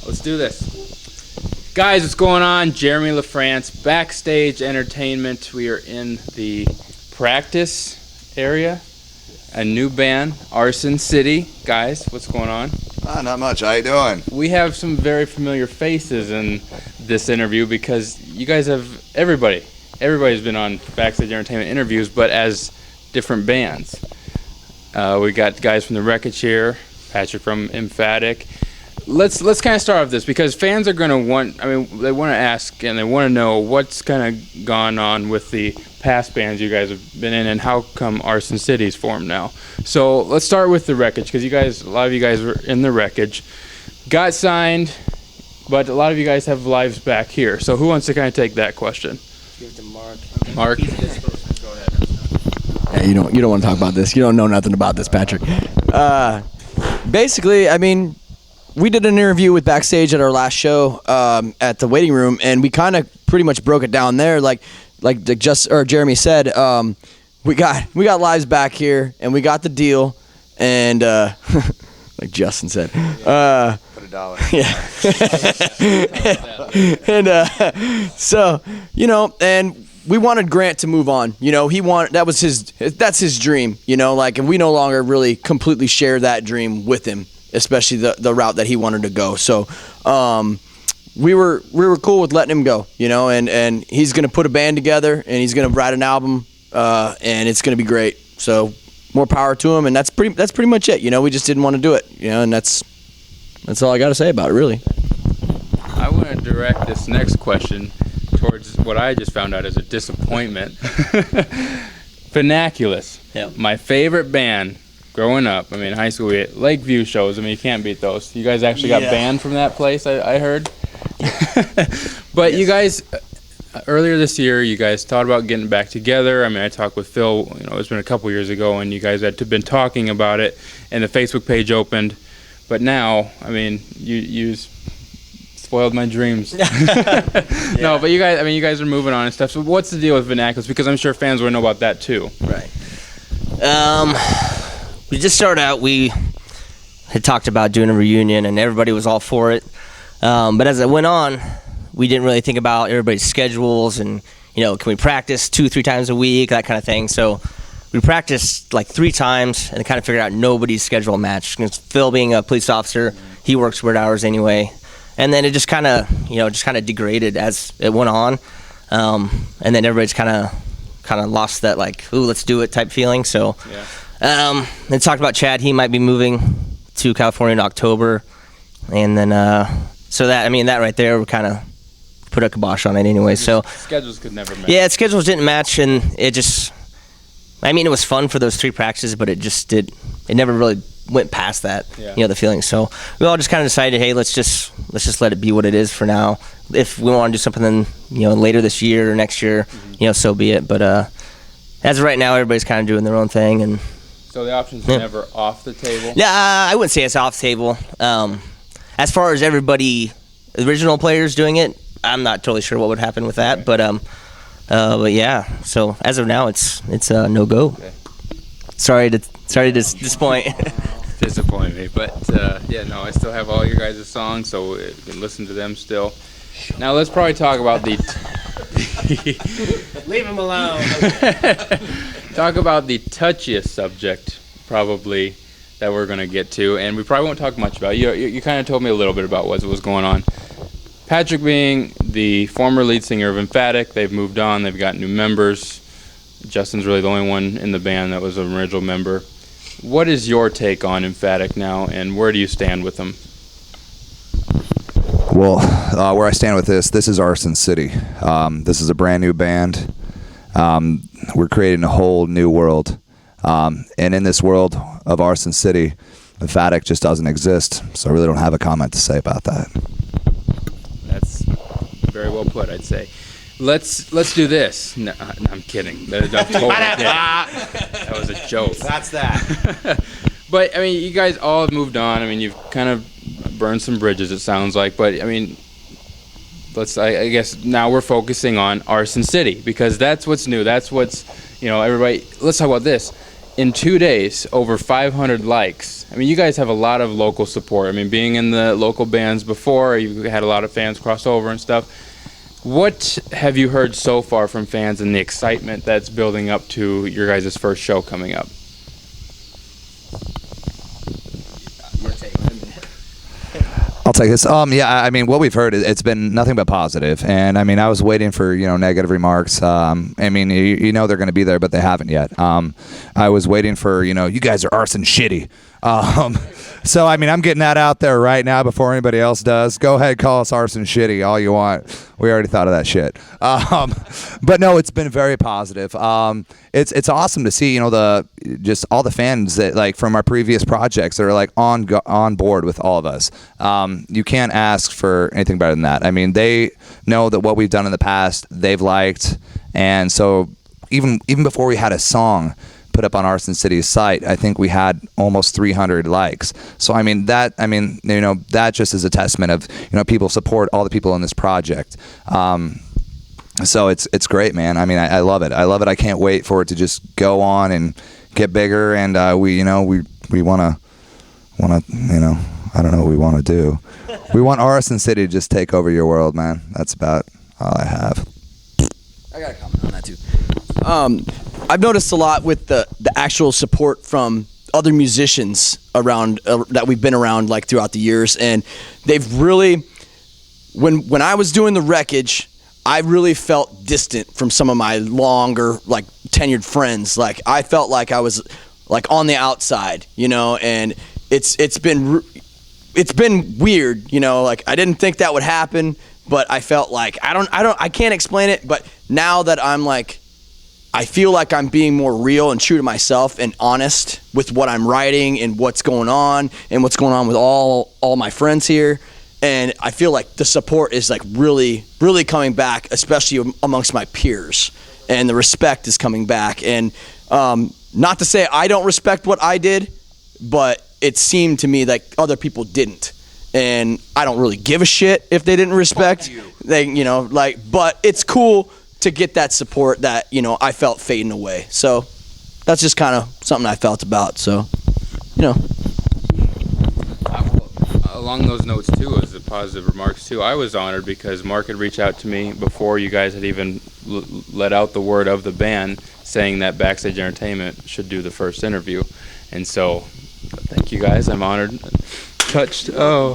Let's do this. Guys, what's going on? Jeremy Lafrentz, Backstage Entertainment. We are in the practice area. A new band, Arson City. Guys, what's going on? Not much. How you doing? We have some very familiar faces in this interview because you guys have everybody's been on Backstage Entertainment interviews, but as different bands. We got guys from the Wreckage here, Patrick from Emphatic. Let's kind of start off this because fans are going to they want to ask and they want to know what's kind of gone on with the past bands you guys have been in and how come Arson City's formed now. So let's start with the Wreckage because a lot of you guys were in the Wreckage, got signed, but a lot of you guys have lives back here. So who wants to kind of take that question? Give it to Mark. Mark. Go ahead. Yeah, you don't want to talk about this. You don't know nothing about this, Patrick. Basically, I mean, we did an interview with Backstage at our last show at the waiting room, and we kind of pretty much broke it down there. Like Jeremy said, we got lives back here, and we got the deal, and like Justin said, put $1. Yeah. And so and we wanted Grant to move on. That's his dream. And we no longer really completely share that dream with him, especially the route that he wanted to go. So we were cool with letting him go, and he's gonna put a band together and he's gonna write an album, and it's gonna be great. So more power to him, and that's pretty much it. We just didn't want to do it, and that's all I got to say about it, really. I want to direct this next question towards what I just found out is a disappointment. Vernaculous. Yep. My My favorite band growing up. I mean, high school, we had Lakeview shows. I mean, you can't beat those. You guys actually got banned from that place, I heard. But yes. You guys, earlier this year, you guys thought about getting back together. I mean, I talked with Phil, it's been a couple years ago, and you guys had been talking about it, and the Facebook page opened. But now, I mean, you spoiled my dreams. No, but you guys are moving on and stuff. So what's the deal with Vernaculous? Because I'm sure fans want to know about that too. Right. We just started out, we had talked about doing a reunion and everybody was all for it. But as it went on, we didn't really think about everybody's schedules and, can we practice 2-3 times a week, that kind of thing. So we practiced like 3 times and kind of figured out nobody's schedule matched. Phil being a police officer, he works weird hours anyway. And then it just kind of, degraded as it went on. And then everybody's kind of lost that like, ooh, let's do it type feeling. So they talked about Chad. He might be moving to California in October. And then, that right there would kind of put a kibosh on it anyway. So schedules could never match. Yeah, schedules didn't match, and it just, it was fun for those 3 practices, but it never really went past that, the feeling. So we all just kind of decided, hey, let's just let it be what it is for now. If we want to do something then, later this year or next year, so be it. But as of right now, everybody's kind of doing their own thing. And so the option's never off the table? Yeah, I wouldn't say it's off the table. As far as everybody, original players doing it, I'm not totally sure what would happen with that. Okay. But yeah, so as of now, it's a no-go. Okay. Sorry to disappoint. Disappoint me, but I still have all your guys' songs, so you can listen to them still. Now let's probably talk about the leave him alone. Talk about the touchiest subject, probably, that we're going to get to, and we probably won't talk much about. You kind of told me a little bit about what was going on. Patrick being the former lead singer of Emphatic, they've moved on, they've got new members. Justin's really the only one in the band that was an original member. What is your take on Emphatic now, and where do you stand with them? Well, where I stand with this is Arson City. This is a brand new band. We're creating a whole new world. And in this world of Arson City, Emphatic just doesn't exist, so I really don't have a comment to say about that. That's very well put, I'd say. Let's do this. No, I'm kidding. That was a joke. That's that. But, you guys all have moved on. You've kind of burned some bridges, it sounds like. But, I guess now we're focusing on Arson City because that's what's new. That's what's, everybody. Let's talk about this. in 2 days, over 500 likes. I mean, you guys have a lot of local support. I mean, being in the local bands before, you had a lot of fans cross over and stuff. What have you heard so far from fans and the excitement that's building up to your guys' first show coming up? I'll take this. Yeah, I mean, what we've heard, it's been nothing but positive. And I mean, I was waiting for, negative remarks. I mean, they're going to be there, but they haven't yet. I was waiting for, you guys are Arson Shitty. So, I mean, I'm getting that out there right now before anybody else does. Go ahead, call us Arson Shitty all you want. We already thought of that shit. But no, it's been very positive. It's awesome to see, just all the fans that, like, from our previous projects that are, like, on board with all of us. You can't ask for anything better than that. I mean, they know that what we've done in the past, they've liked. And so even before we had a song put up on Arson City's site, I think we had almost 300 likes. So I mean that just is a testament of people support all the people in this project. So it's great, man. I mean, I love it. I can't wait for it to just go on and get bigger. And we want to I don't know what we want to do. We want Arson City to just take over your world, man. That's about all I have. I got a comment on that too. I've noticed a lot with the actual support from other musicians around that we've been around like throughout the years, and they've really, when I was doing the Wreckage, I really felt distant from some of my longer like tenured friends. Like I felt like I was like on the outside, and it's been weird, like I didn't think that would happen, but I felt like I can't explain it, but now that I'm like, I feel like I'm being more real and true to myself and honest with what I'm writing and what's going on with all my friends here. And I feel like the support is like really, really coming back, especially amongst my peers, and the respect is coming back. And not to say I don't respect what I did, but it seemed to me like other people didn't. And I don't really give a shit if they didn't respect. But it's cool to get that support that, I felt fading away. So that's just kind of something I felt about. So, Along those notes, too, as the positive remarks, too, I was honored because Mark had reached out to me before you guys had even let out the word of the band saying that Backstage Entertainment should do the first interview. And so, thank you guys. I'm honored. Touched. Oh.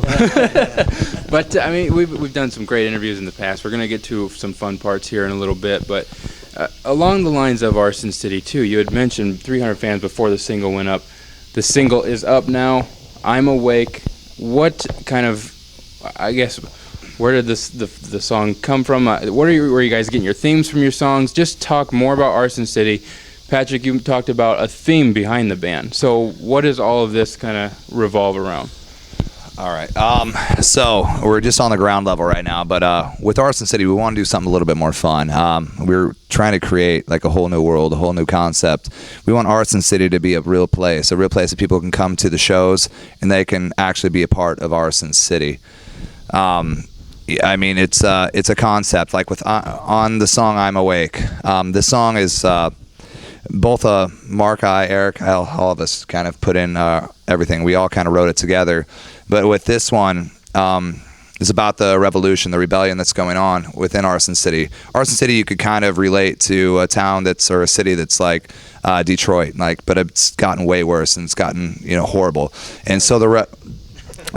But, I mean, we've done some great interviews in the past. We're going to get to some fun parts here in a little bit. But along the lines of Arson City, too, you had mentioned 300 fans before the single went up. The single is up now. I'm Awake. What kind of, I guess, where did the song come from? Were you guys getting your themes from your songs? Just talk more about Arson City. Patrick, you talked about a theme behind the band. So what does all of this kind of revolve around? All right. So we're just on the ground level right now, but with Arson City, we want to do something a little bit more fun. We're trying to create like a whole new world, a whole new concept. We want Arson City to be a real place that people can come to the shows and they can actually be a part of Arson City. I mean, it's a concept. Like with on the song "I'm Awake," this song is both Mark, Eric, all of us kind of put in everything. We all kind of wrote it together. But with this one, it's about the revolution, the rebellion that's going on within Arson City. Arson City, you could kind of relate to a town or a city that's like Detroit, but it's gotten way worse and it's gotten horrible. And so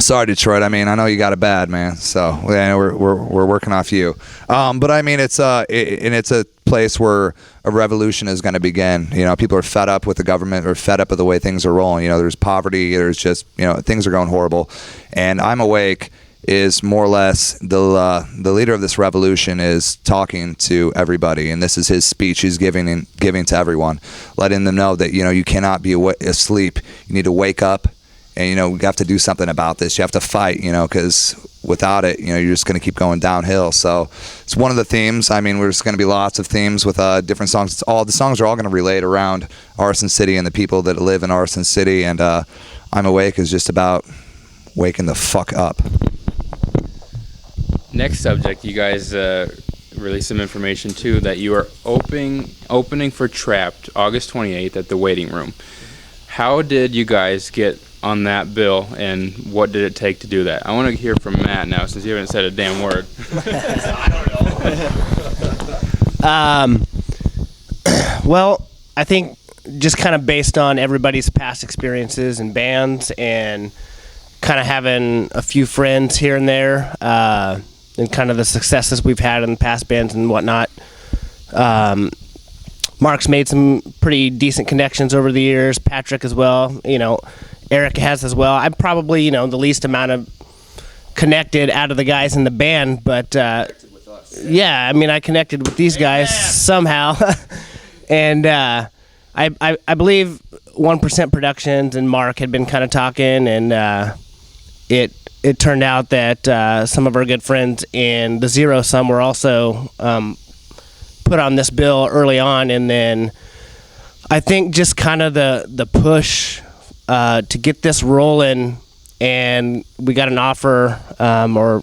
sorry, Detroit. I mean, I know you got it bad, man. So we're working off you. But I mean, it's a place where a revolution is going to begin. People are fed up with the government or fed up with the way things are rolling. There's poverty. There's just things are going horrible. And I'm Awake is more or less the leader of this revolution is talking to everybody, and this is his speech he's giving to everyone, letting them know that you cannot be asleep. You need to wake up. And, we have to do something about this. You have to fight, because without it, you're just going to keep going downhill. So it's one of the themes. I mean, there's going to be lots of themes with different songs. The songs are all going to relate around Arson City and the people that live in Arson City. And I'm Awake is just about waking the fuck up. Next subject, you guys released some information too that you are opening for Trapped August 28th at the Waiting Room. How did you guys get on that bill, and what did it take to do that? I want to hear from Matt now, since you haven't said a damn word. Well, I think just kind of based on everybody's past experiences and bands, and kind of having a few friends here and there, and kind of the successes we've had in past bands and whatnot. Mark's made some pretty decent connections over the years. Patrick as well. Eric has as well. I'm probably, the least amount of connected out of the guys in the band, but yeah, I mean, I connected with these guys somehow. And I believe 1% Productions and Mark had been kind of talking, and it turned out that some of our good friends in the Zero Sum were also put on this bill early on, and then I think just kind of the push to get this rolling, and we got an offer, or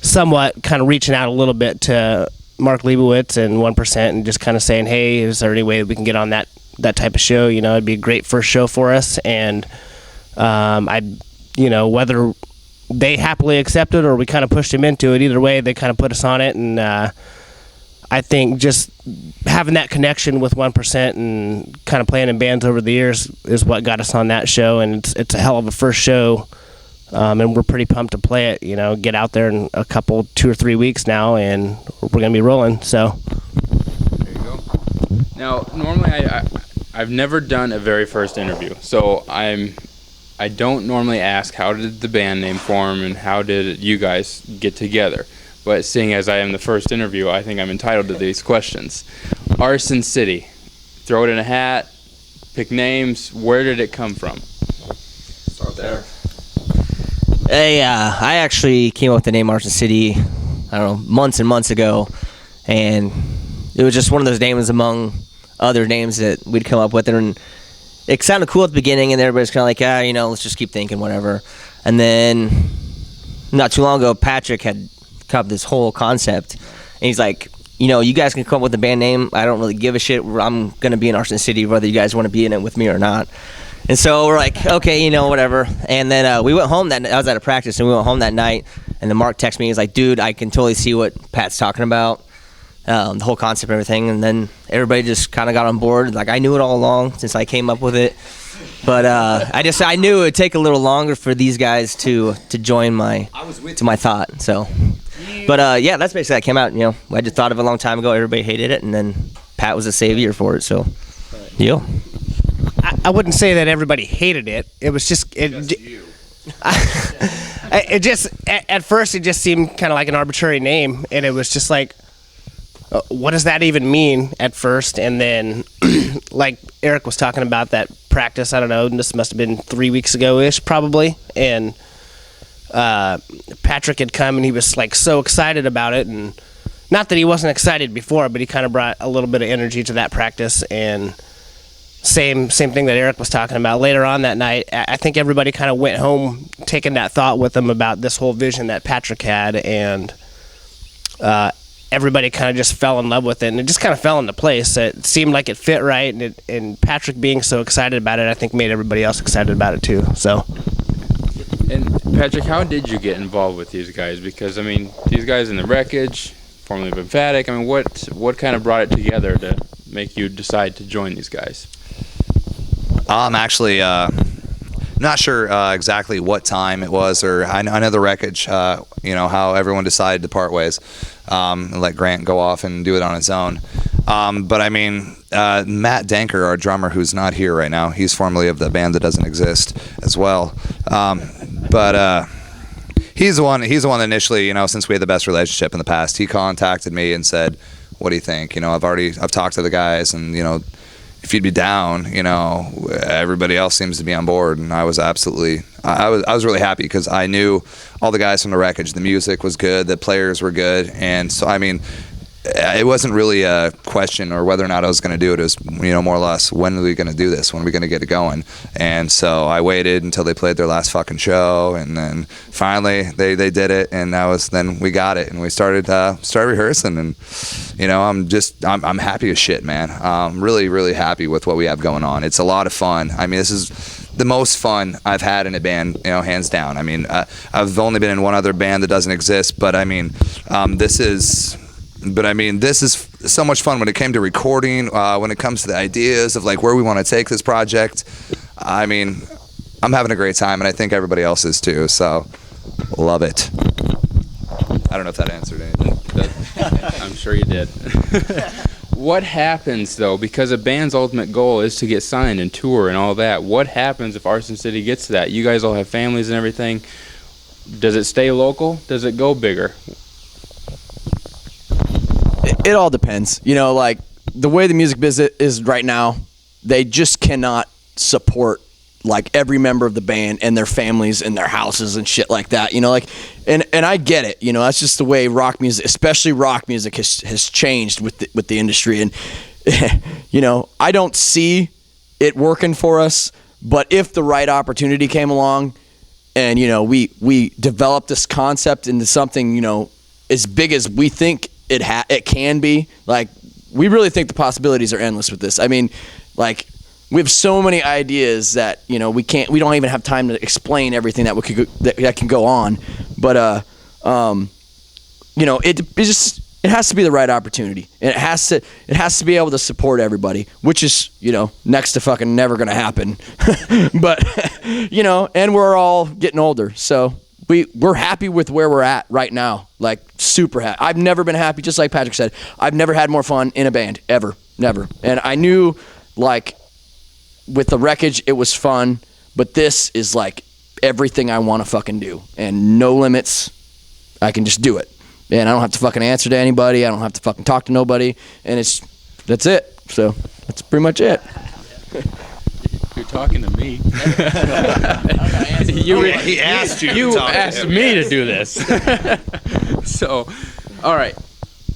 somewhat kind of reaching out a little bit to Mark Leibowitz and 1%, and just kind of saying, hey, is there any way that we can get on that type of show? It'd be a great first show for us, and whether they happily accepted or we kind of pushed him into it, either way, they kind of put us on it, and I think just having that connection with 1% and kind of playing in bands over the years is what got us on that show, and it's a hell of a first show, and we're pretty pumped to play it. Get out there in a couple, 2 or 3 weeks now, and we're gonna be rolling. So there you go. Now, normally I've never done a very first interview, so I don't normally ask how did the band name form and how did you guys get together. But seeing as I am the first interview, I think I'm entitled to these questions. Arson City, throw it in a hat, pick names. Where did it come from? Start there. I actually came up with the name Arson City, I don't know, months and months ago, and it was just one of those names among other names that we'd come up with, and it sounded cool at the beginning, and everybody's kind of like, let's just keep thinking, whatever. And then not too long ago, Patrick had come up with this whole concept, and he's like, you guys can come up with a band name. I don't really give a shit. I'm going to be in Arson City whether you guys want to be in it with me or not. And so we're like, okay, whatever. And then we went home that night. I was at a practice, and we went home that night, and then Mark texted me. He's like, dude, I can totally see what Pat's talking about, the whole concept and everything. And then everybody just kind of got on board. Like, I knew it all along since I came up with it. But I knew it would take a little longer for these guys to join my thought. So, but yeah, that's basically how it came out. I just thought of it a long time ago. Everybody hated it, and then Pat was a savior for it. So, yeah. I wouldn't say that everybody hated it. It was just it just at first it just seemed kind of like an arbitrary name, and it was just like, what does that even mean at first? And then, like Eric was talking about that practice, I don't know, this must have been 3 weeks ago-ish probably, and Patrick had come, and he was like so excited about it, and not that he wasn't excited before, but he kind of brought a little bit of energy to that practice. And same thing that Eric was talking about. Later on that night, I think everybody kind of went home taking that thought with them about this whole vision that Patrick had, and everybody kind of just fell in love with it, and it just kind of fell into place. It seemed like it fit right, and Patrick being so excited about it, I think made everybody else excited about it too. So. And Patrick, how did you get involved with these guys? Because these guys in the Wreckage, formerly of Emphatic, what kind of brought it together to make you decide to join these guys? I'm actually not sure exactly what time it was, or I know the Wreckage, how everyone decided to part ways, and let Grant go off and do it on his own. But Matt Danker, our drummer, who's not here right now, he's formerly of the band that doesn't exist as well. But he's the one that initially, since we had the best relationship in the past, he contacted me and said, what do you think? I've talked to the guys, and if you'd be down, everybody else seems to be on board. And I was really happy, because I knew all the guys from the Wreckage. The music was good, the players were good, and so it wasn't really a question or whether or not I was going to do it. It was, more or less, when are we going to do this? When are we going to get it going? And so I waited until they played their last fucking show, and then finally they did it, and then we got it, and we started rehearsing, and I'm happy as shit, man. I'm really, really happy with what we have going on. It's a lot of fun. I mean, this is the most fun I've had in a band, hands down. I mean, I've only been in one other band that doesn't exist, but I mean, this is so much fun when it came to recording, when it comes to the ideas of like where we want to take this project. I mean, I'm having a great time, and I think everybody else is too, so love it. I don't know if that answered anything. I'm sure you did. What happens, though, because a band's ultimate goal is to get signed and tour and all that, what happens if Arson City gets to that? You guys all have families and everything. Does it stay local? Does it go bigger? It all depends. Like the way the music business is right now, they just cannot support like every member of the band and their families and their houses and shit like that. And I get it. That's just the way rock music, especially rock music, has changed with the industry. And I don't see it working for us. But if the right opportunity came along, and we developed this concept into something as big as we think it can be, like we really think the possibilities are endless with this. I mean, like we have so many ideas that we don't even have time to explain everything that can go on. But it has to be the right opportunity, and it has to be able to support everybody, which is next to fucking never gonna happen. But and we're all getting older, so we're happy with where we're at right now, like super happy. I've never been happy, just like Patrick said. I've never had more fun in a band, ever, never. And I knew, like, with the Wreckage, it was fun, but this is like everything I want to fucking do, and no limits. I can just do it, and I don't have to fucking answer to anybody. I don't have to fucking talk to nobody, and that's it. So that's pretty much it. You're talking to me. He asked you. You asked me to do this. So, all right.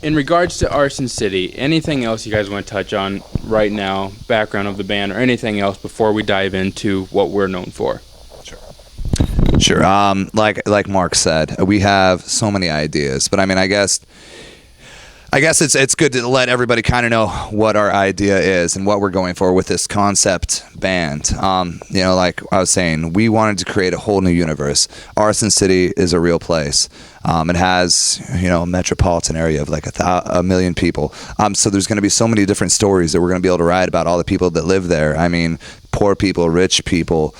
In regards to Arson City, anything else you guys want to touch on right now, background of the band, or anything else before we dive into what we're known for? Sure. Like Mark said, we have so many ideas, but I mean, I guess it's good to let everybody kind of know what our idea is and what we're going for with this concept band. Like I was saying, we wanted to create a whole new universe. Arson City is a real place. It has, a metropolitan area of like a million people. So there's going to be so many different stories that we're going to be able to write about all the people that live there. I mean, poor people, rich people,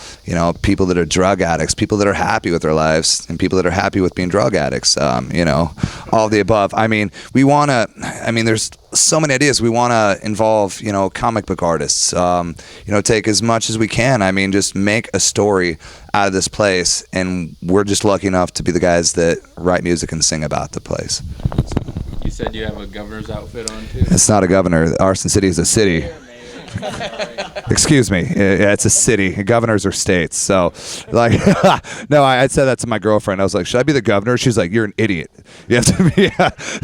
people that are drug addicts, people that are happy with their lives, and people that are happy with being drug addicts, all the above. I mean, there's so many ideas. We want to involve, comic book artists, take as much as we can. I mean, just make a story out of this place, and we're just lucky enough to be the guys that write music and sing about the place. You said you have a governor's outfit on, too? It's not a governor. Arson City is a city. Excuse me. Yeah, it's a city. Governors are states. So, like, no, I said that to my girlfriend. I was like, should I be the governor? She's like, you're an idiot. You have to be.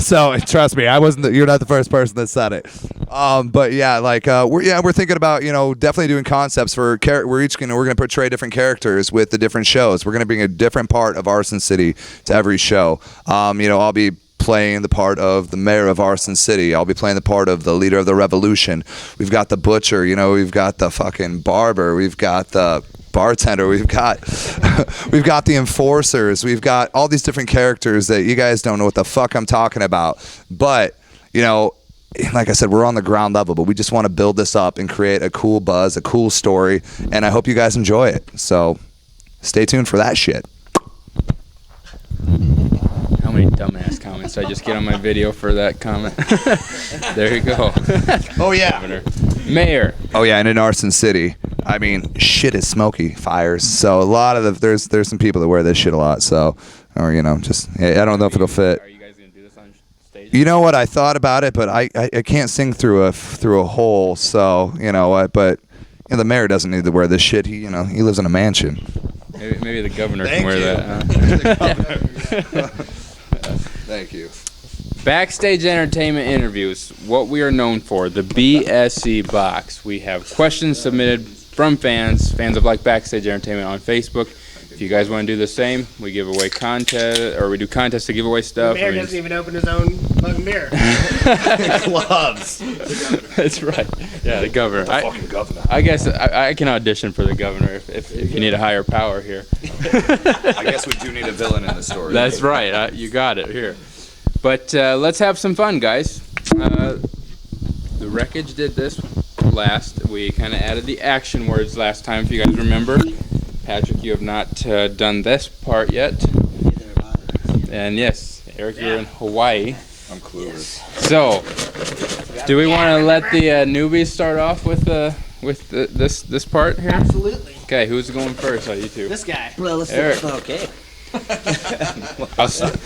So, trust me, you're not the first person that said it. But yeah, like, we're thinking about, definitely doing concepts for we're going to portray different characters with the different shows. We're going to bring a different part of Arson City to every show. I'll be playing the part of the mayor of Arson City. I'll be playing the part of the leader of the revolution. We've got the butcher, we've got the fucking barber, we've got the bartender, we've got the enforcers, we've got all these different characters that you guys don't know what the fuck I'm talking about. But, like I said, we're on the ground level, but we just want to build this up and create a cool buzz, a cool story, and I hope you guys enjoy it. So stay tuned for that shit. How many dumbass comments did I just get on my video for that comment? There you go. Oh, yeah. Governor. Mayor. Oh, yeah, and in Arson City, I mean, shit is smoky fires. So a lot of there's some people that wear this shit a lot. So, or, just, I don't know if it'll fit. Are you guys going to do this on stage? You know what? I thought about it, but I can't sing through a hole. So, but the mayor doesn't need to wear this shit. He lives in a mansion. Maybe the governor can wear that. Huh? Thank you. Backstage Entertainment interviews, what we are known for, the BSC box. We have questions submitted from fans of like Backstage Entertainment on Facebook. If you guys want to do the same, we give away content, or we do contests to give away stuff. Mayor doesn't even open his own fucking beer. Gloves. That's right. Yeah, the governor. Fucking governor. I guess I can audition for the governor if you need a higher power here. I guess we do need a villain in the story. That's right. You got it here. But let's have some fun, guys. The Wreckage did this last. We kind of added the action words last time, if you guys remember. Patrick, you have not done this part yet. And yes, Eric, you're in Hawaii. I'm clueless. So, do we want to let the newbies start off with this part here? Absolutely. Okay, who's going first? Oh, you two. This guy. Well, Eric. Okay.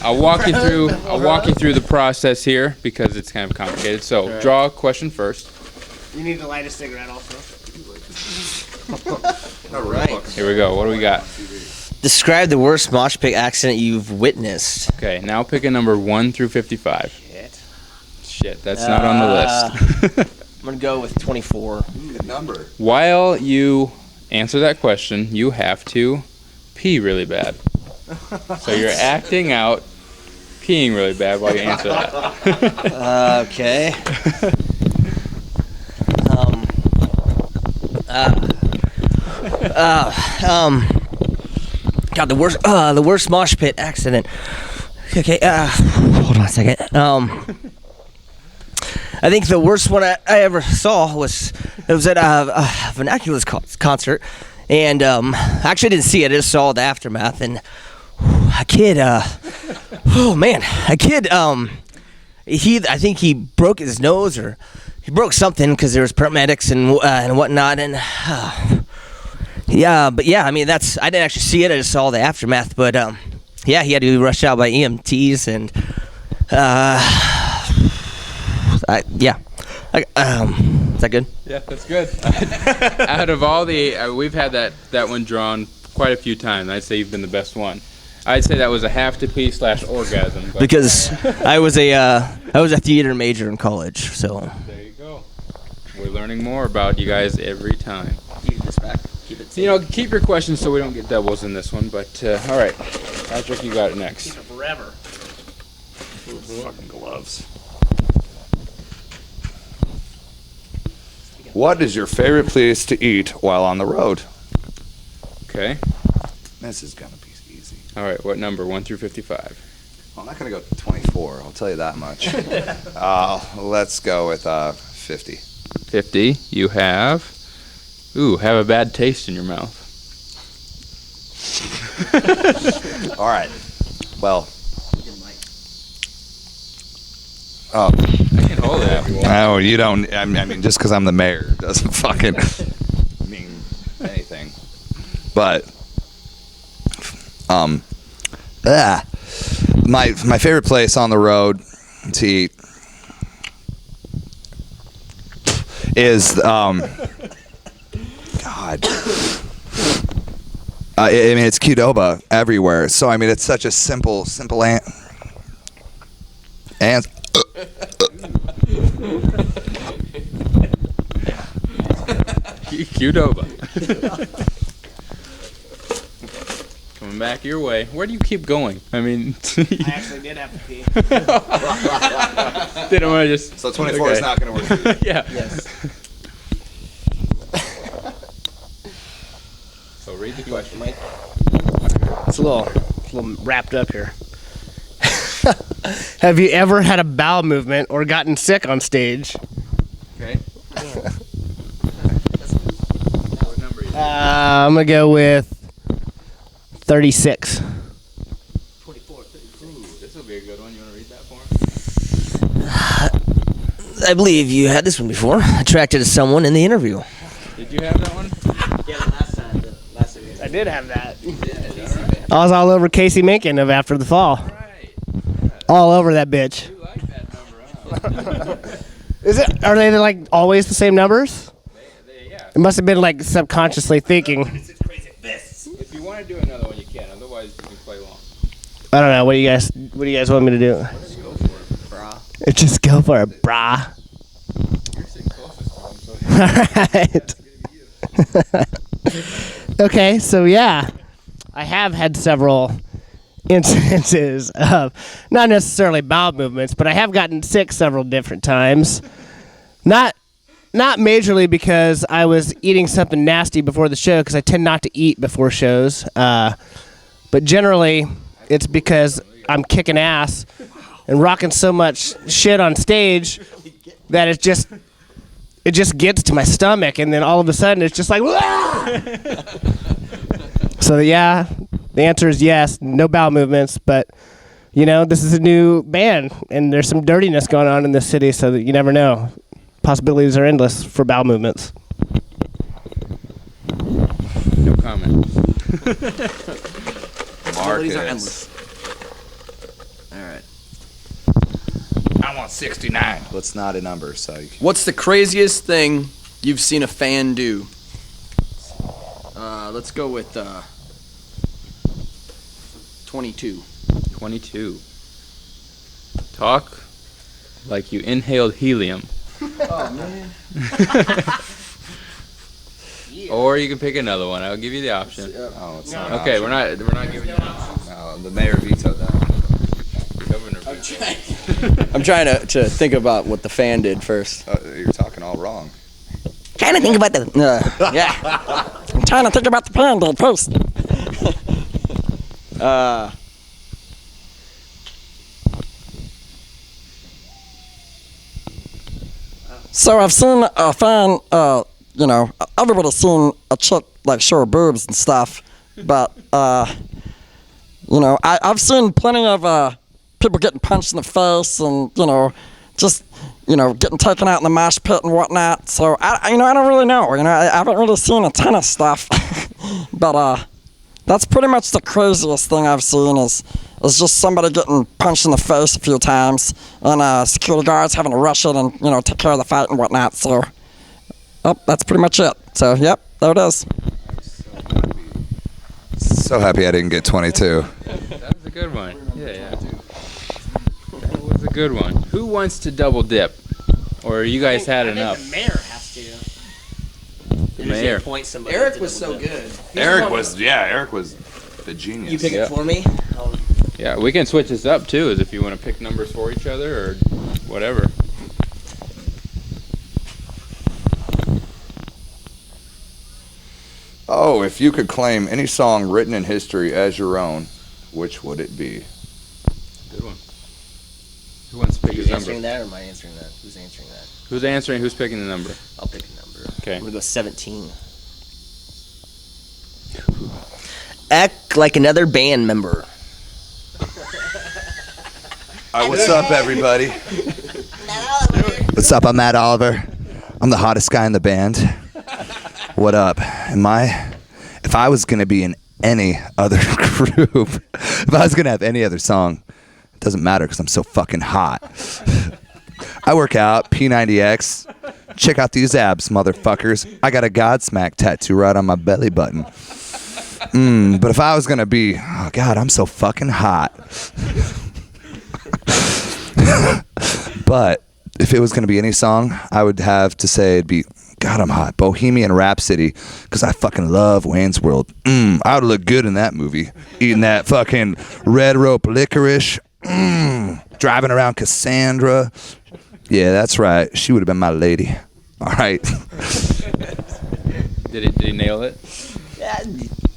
I'll walk you through. I'll walk you through the process here because it's kind of complicated. So, draw a question first. You need to light a cigarette also. All right. Here we go. What do we got? Describe the worst mosh pit accident you've witnessed. Okay, now pick a number 1 through 55. Shit, that's not on the list. I'm going to go with 24. Good number. While you answer that question, you have to pee really bad. So you're acting out peeing really bad while you answer that. Okay. God, the worst mosh pit accident. Okay, hold on a second. I think the worst one I ever saw was at a Vernacular's concert, and I actually didn't see it. I just saw the aftermath, and a kid, I think he broke his nose or he broke something because there was paramedics and whatnot, and I mean I didn't actually see it. I just saw the aftermath, but he had to be rushed out by EMTs, and is that good? Yeah, that's good. Out of all the, we've had that one drawn quite a few times. I'd say you've been the best one. I'd say that was a have to pee / orgasm. Because I was a theater major in college, so. There you go. We're learning more about you guys every time. Keep this back. Keep it. You know, keep your questions so we don't get doubles in this one. But all right, Patrick, you got it next. Keep it forever. Fucking gloves. What is your favorite place to eat while on the road? Okay. This is gonna be easy. All right. What number? 1 through 55. Well, I'm not gonna go 24. I'll tell you that much. Let's go with 50. 50. You have a bad taste in your mouth. All right. Well. I can hold it if you want. Oh, you don't. I mean, just because I'm the mayor doesn't fucking mean anything. But, my favorite place on the road to eat is God. I mean, it's Qdoba everywhere. So I mean, it's such a simple answer. Qdoba. Coming back your way. Where do you keep going? I mean, I actually did have to pee. didn't want to just. So 24 is not going to work. Yeah. Yes. So read the question, Mike. It's a little wrapped up here. Have you ever had a bowel movement or gotten sick on stage? Okay. What number are you? I'm gonna go with 36. 24. This will be a good one. You want to read that for him? I believe you had this one before. Attracted to someone in the interview. Did you have that one? Yeah, the last time. I did have that. I was all over Casey Minkin of After the Fall. Right. All over that bitch. You like that number, huh? Are they like always the same numbers? Yeah. It must have been like subconsciously thinking. If you want to do another one, you can. Otherwise, you can play long. I don't know. What do you guys want me to do? Just go for it, brah. All right. Okay, so yeah, I have had several incidences of not necessarily bowel movements, but I have gotten sick several different times. Not majorly because I was eating something nasty before the show, because I tend not to eat before shows. But generally, it's because I'm kicking ass and rocking so much shit on stage that it just gets to my stomach, and then all of a sudden it's just like, so yeah, the answer is yes, no bowel movements, but this is a new band, and there's some dirtiness going on in this city, so that you never know. Possibilities are endless for bowel movements. No comment. Possibilities are endless. All right. I want 69. Let's not a number. So What's the craziest thing you've seen a fan do? Let's go with 22. 22. Talk like you inhaled helium. Oh man. Or you can pick another one. I'll give you the option. oh, it's not. Okay, we're not giving you an option. No, the mayor vetoed that. Governor. I'm trying to think about what the fan did first. You're talking all wrong. Trying to think about the Yeah. I'm trying to think about the plan did first. So I've seen a fan, everybody's seen a chick like show her boobs and stuff, but I've seen plenty of people getting punched in the face and just getting taken out in the mosh pit and whatnot. So I don't really know. I haven't really seen a ton of stuff, but that's pretty much the craziest thing I've seen is just somebody getting punched in the face a few times and security guards having to rush in and take care of the fight and whatnot. So that's pretty much it. So yep, there it is. So happy I didn't get 22. That was a good one. Yeah. That was a good one. Who wants to double dip? Or you guys had enough? The mayor has to. The mayor. Eric was so good. Eric was the genius. You pick it for me? Yeah, we can switch this up too, as if you want to pick numbers for each other or whatever. Oh, if you could claim any song written in history as your own, which would it be? Good one. Who wants to pick Who's his answering number? that, or am I answering that? Who's answering that? Who's answering? Who's picking the number? I'll pick a number. Okay. I'm gonna go 17. Act like another band member. What's up, everybody? What's up? I'm Matt Oliver. I'm the hottest guy in the band. What up? If I was gonna be in any other group, if I was gonna have any other song, it doesn't matter because I'm so fucking hot. I work out, P90X. Check out these abs, motherfuckers. I got a Godsmack tattoo right on my belly button. But if I was gonna be, oh God, I'm so fucking hot. But if it was gonna be any song, I would have to say it'd be, God, I'm hot, Bohemian Rhapsody, because I fucking love Wayne's World. I would look good in that movie, eating that fucking red rope licorice, driving around Cassandra. Yeah, that's right. She would have been my lady. All right. Did he nail it?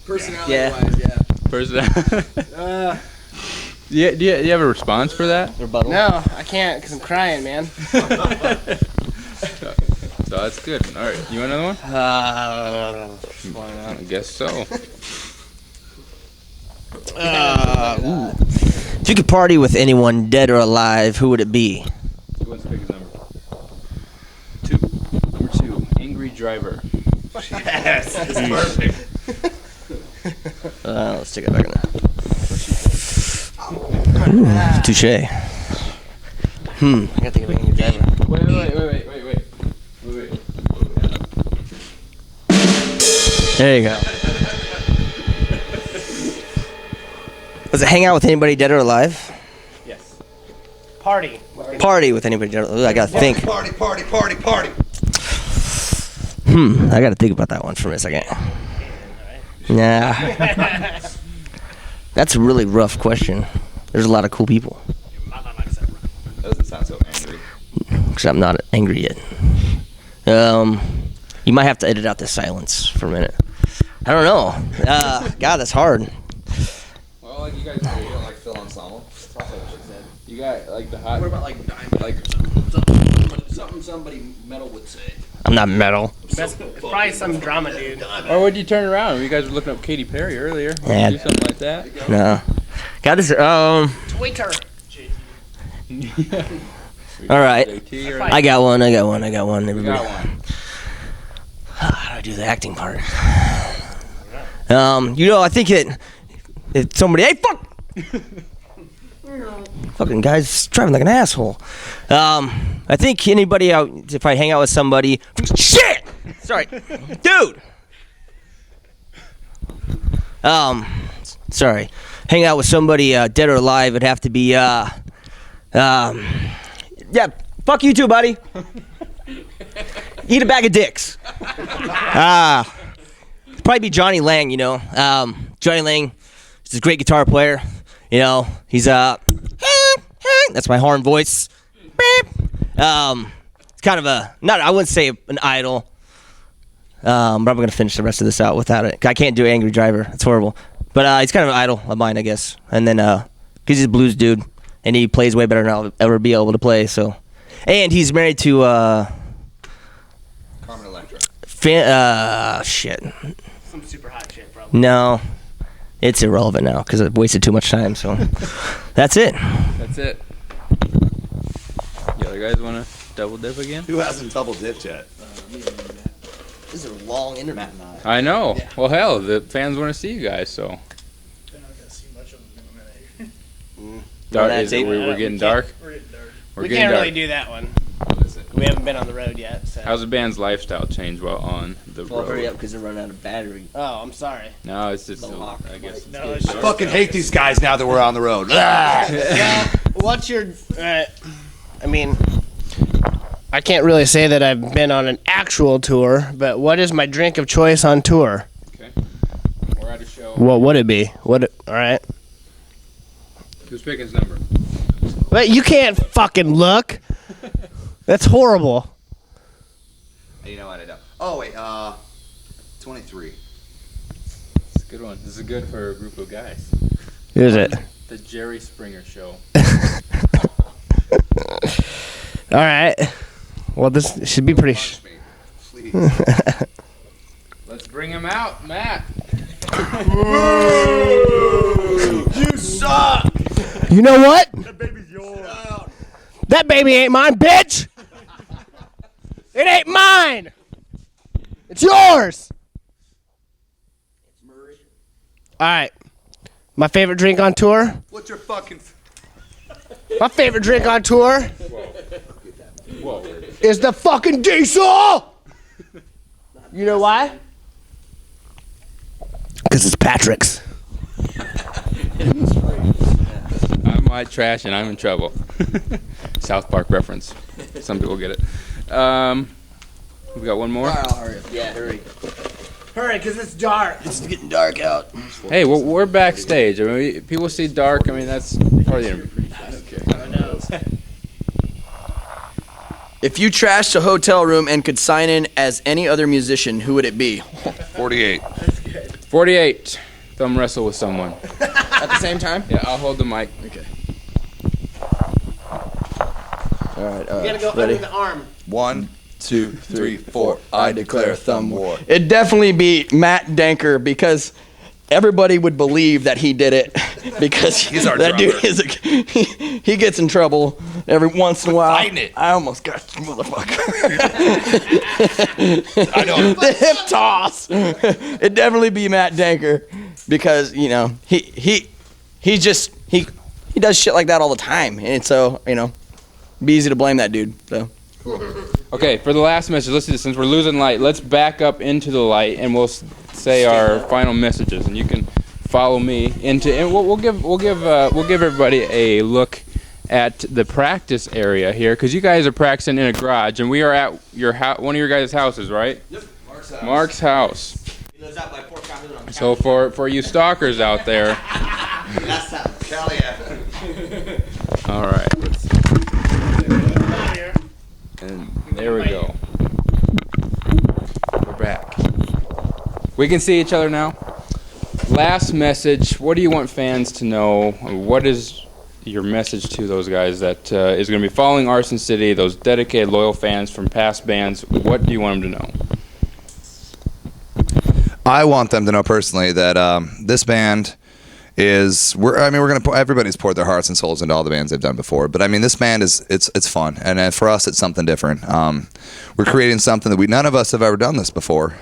Personality-wise, yeah. Person. Do you have a response for that? Rebuttal. No, I can't because I'm crying, man. So that's good. All right, you want another one? I guess so. If you could party with anyone, dead or alive, who would it be? Who wants to pick his number? 2. Number 2, Angry Driver. Yes, it's perfect. Let's take it back in there. Touche. I gotta think of any driver. Wait. There you go. Does it hang out with anybody dead or alive? Yes. Party with Party with anybody. I gotta think. Party. I gotta think about that one for a second. Nah. That's a really rough question. There's a lot of cool people. Doesn't sound so angry. Because I'm not angry yet. You might have to edit out the silence for a minute. I don't know. God, that's hard. Well, like you guys don't like Phil Ensemble. That's also what she said. You got like the hot. What about like diamond? Like something somebody metal would say. I'm not metal. It's probably some drama dude. Or would you turn around? You guys were looking up Katy Perry earlier. Yeah. Do something like that. No. God, this. Twitter. All right. JT or I got one. You Everybody. got one. How do I do the acting part? I think if somebody, hey, fuck! Fucking guy's driving like an asshole. I think anybody out, if I hang out with somebody, shit! Sorry, dude! Sorry. Hang out with somebody, dead or alive, it'd have to be, yeah, fuck you too, buddy. Eat a bag of dicks. Probably be Johnny Lang, Johnny Lang is a great guitar player. He's that's my horn voice. It's kind of I wouldn't say an idol. But I'm gonna finish the rest of this out without it. I can't do Angry Driver. It's horrible. But he's kind of an idol of mine, I guess. And then because he's a blues dude and he plays way better than I'll ever be able to play. So, and he's married to Carmen Electra. Shit. Some super hot shit, probably. No, it's irrelevant now because I've wasted too much time. So that's it. That's it. You other guys want to double dip again? Who hasn't double dipped yet? This is a long interview. I know. Well, hell, the fans want to see you guys, so. They're not gonna see much of them in a minute. Dark, we're getting dark. We're getting dark. We're We getting can't dark. really do that one. We haven't been on the road yet. So. How's the band's lifestyle change while on the Well, road? hurry up because they're running out of battery. Oh, I'm sorry. No, it's just. The lock. I guess. It's No, getting it's dark. Fucking hate these guys now that we're on the road. What's your? I mean, I can't really say that I've been on an actual tour, but what is my drink of choice on tour? Okay. We're at a show. What would it be? All right. Who's picking his number? But you can't fucking look. That's horrible. You know what I don't. Oh wait, 23. It's a good one. This is good for a group of guys. Who is it? The Jerry Springer Show. All right. Well, this should be pretty. Punch me, please. Let's bring him out, Matt. You suck. You know what? That baby's yours. That baby ain't mine, bitch. It ain't mine. It's yours. All right. My favorite drink on tour. What's your fucking? My favorite drink on tour Whoa. is the fucking diesel. You know why? Because it's Patrick's. I'm white trash and I'm in trouble. South Park reference. Some people get it. We got one more. Yeah, hurry. Hurry, because it's dark. It's getting dark out. Hey, we're backstage. I mean, people see dark. I mean, that's part of the interview. If you trashed a hotel room and could sign in as any other musician, who would it be? 48. 48. Thumb wrestle with someone. At the same time? Yeah, I'll hold the mic. Okay. All right. You gotta go ready? under the arm. 1, 2, 3, 4. I declare thumb war. It'd definitely be Matt Danker because everybody would believe that he did it because He's our that drummer. dude is he gets in trouble every once in a while. Fighting it. I almost got you, motherfucker. I know. The hip toss. It'd definitely be Matt Danker because he does shit like that all the time, and so it'd be easy to blame that dude. So. Okay, for the last message, let's do this. Since we're losing light, let's back up into the light, and we'll say our final messages, and you can follow me into. And we'll give everybody a look at the practice area here because you guys are practicing in a garage, and we are at your one of your guys' houses, right? Yep, Mark's house. Mark's house. He lives out by Port County. So for you stalkers out there. That's not Cali. All right. And there we go. We're back. We can see each other now. Last message. What do you want fans to know? What is your message to those guys that is going to be following Arson City, those dedicated, loyal fans from past bands? What do you want them to know? I want them to know personally that this band is we're gonna put, everybody's poured their hearts and souls into all the bands they've done before, but I mean this band is it's fun, and for us it's something different. We're creating something that none of us have ever done this before,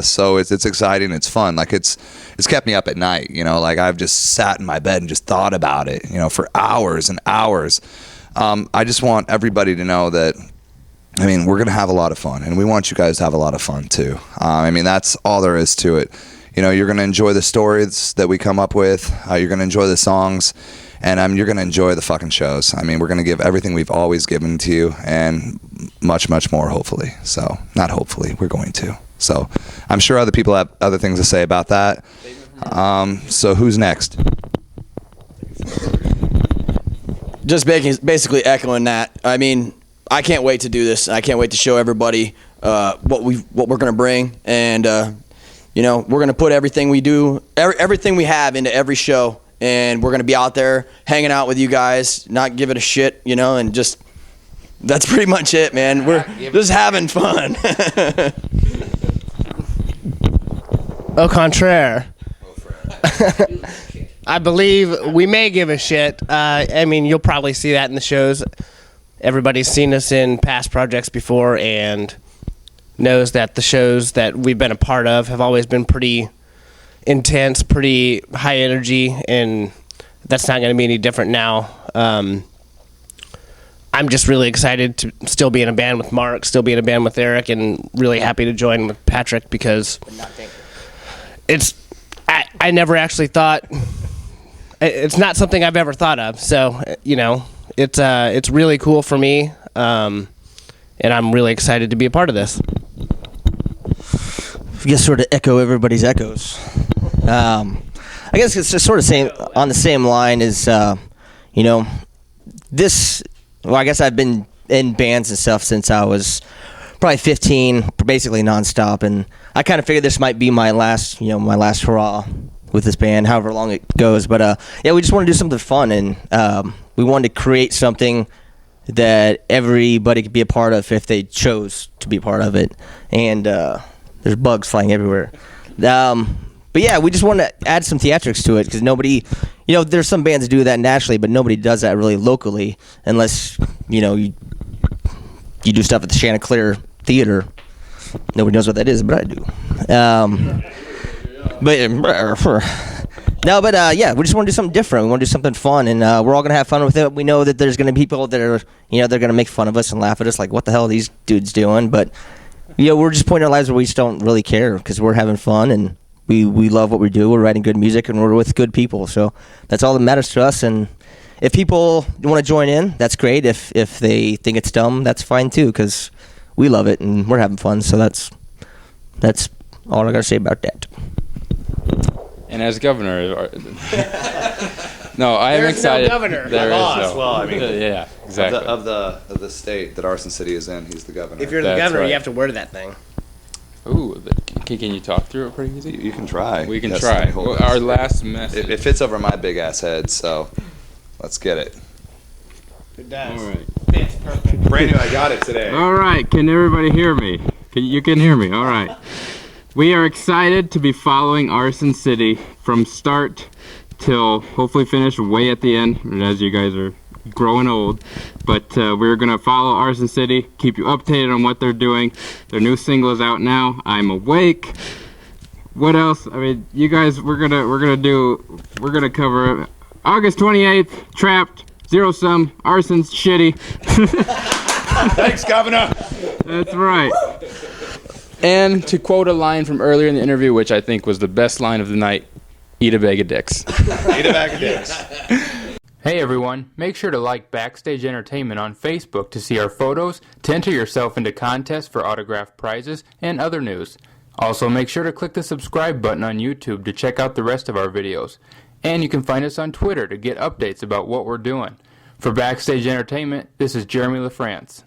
so it's exciting, it's fun. Like it's kept me up at night, you know, like I've just sat in my bed and just thought about it, you know, for hours and hours. I just want everybody to know that, I mean, we're gonna have a lot of fun, and we want you guys to have a lot of fun too. I mean, that's all there is to it. You know, you're going to enjoy the stories that we come up with. You're going to enjoy the songs, and you're going to enjoy the fucking shows. I mean, we're going to give everything we've always given to you, and much, much more, hopefully. So, not hopefully, we're going to. So, I'm sure other people have other things to say about that. So, who's next? Just basically echoing that. I mean, I can't wait to do this. I can't wait to show everybody what we're going to bring, and you know, we're gonna put everything we do, everything we have into every show, and we're gonna be out there hanging out with you guys, not giving a shit, you know, and just that's pretty much it, man. We're just having fun. Au contraire. I believe we may give a shit. I mean, you'll probably see that in the shows. Everybody's seen us in past projects before, and knows that the shows that we've been a part of have always been pretty intense, pretty high energy, and that's not going to be any different now. I'm just really excited to still be in a band with Mark, still be in a band with Eric, and really happy to join with Patrick because I never actually thought, it's not something I've ever thought of. So, you know, it's really cool for me, and I'm really excited to be a part of this. I guess sort of echo everybody's echoes. I guess it's just sort of on the same line as, you know, this. Well, I guess I've been in bands and stuff since I was probably 15, basically nonstop, and I kind of figured this might be my last hurrah with this band, however long it goes. But yeah, we just want to do something fun, and we wanted to create something that everybody could be a part of if they chose to be a part of it, and there's bugs flying everywhere. But yeah, we just want to add some theatrics to it because nobody, you know, there's some bands that do that naturally, but nobody does that really locally unless, you know, you do stuff at the Chanticleer Theater. Nobody knows what that is, but I do. Yeah, we just want to do something different. We want to do something fun, and we're all going to have fun with it. We know that there's going to be people that are, you know, they're going to make fun of us and laugh at us like, what the hell are these dudes doing? But, you know, we're just pointing our lives where we just don't really care because we're having fun, and we love what we do. We're writing good music, and we're with good people. So that's all that matters to us. And if people want to join in, that's great. If they think it's dumb, that's fine too because we love it, and we're having fun. So that's all I got to say about that. And as governor, no, I am excited. No governor. There is no. Well, I mean, yeah, exactly. Of the state that Arson City is in, he's the governor. If you're the That's governor, right. you have to word that thing. Ooh, can you talk through it pretty easy? You can try. We can Yes, try. let me hold Well, this. our last message. It fits over my big ass head, so let's get it. It does. All right. Fits perfect. Brand new, I got it today. All right, can everybody hear me? You can hear me, all right. We are excited to be following Arson City from start till hopefully finish way at the end, as you guys are growing old. But we're going to follow Arson City, keep you updated on what they're doing. Their new single is out now, I'm Awake. What else? I mean, you guys, we're gonna cover August 28th, Trapped, Zero Sum, Arson's Shitty. Thanks, Governor. That's right. And to quote a line from earlier in the interview, which I think was the best line of the night, eat a bag of dicks. Eat a bag of dicks. Hey everyone, make sure to like Backstage Entertainment on Facebook to see our photos, to enter yourself into contests for autographed prizes, and other news. Also, make sure to click the subscribe button on YouTube to check out the rest of our videos. And you can find us on Twitter to get updates about what we're doing. For Backstage Entertainment, this is Jeremy Lafrentz.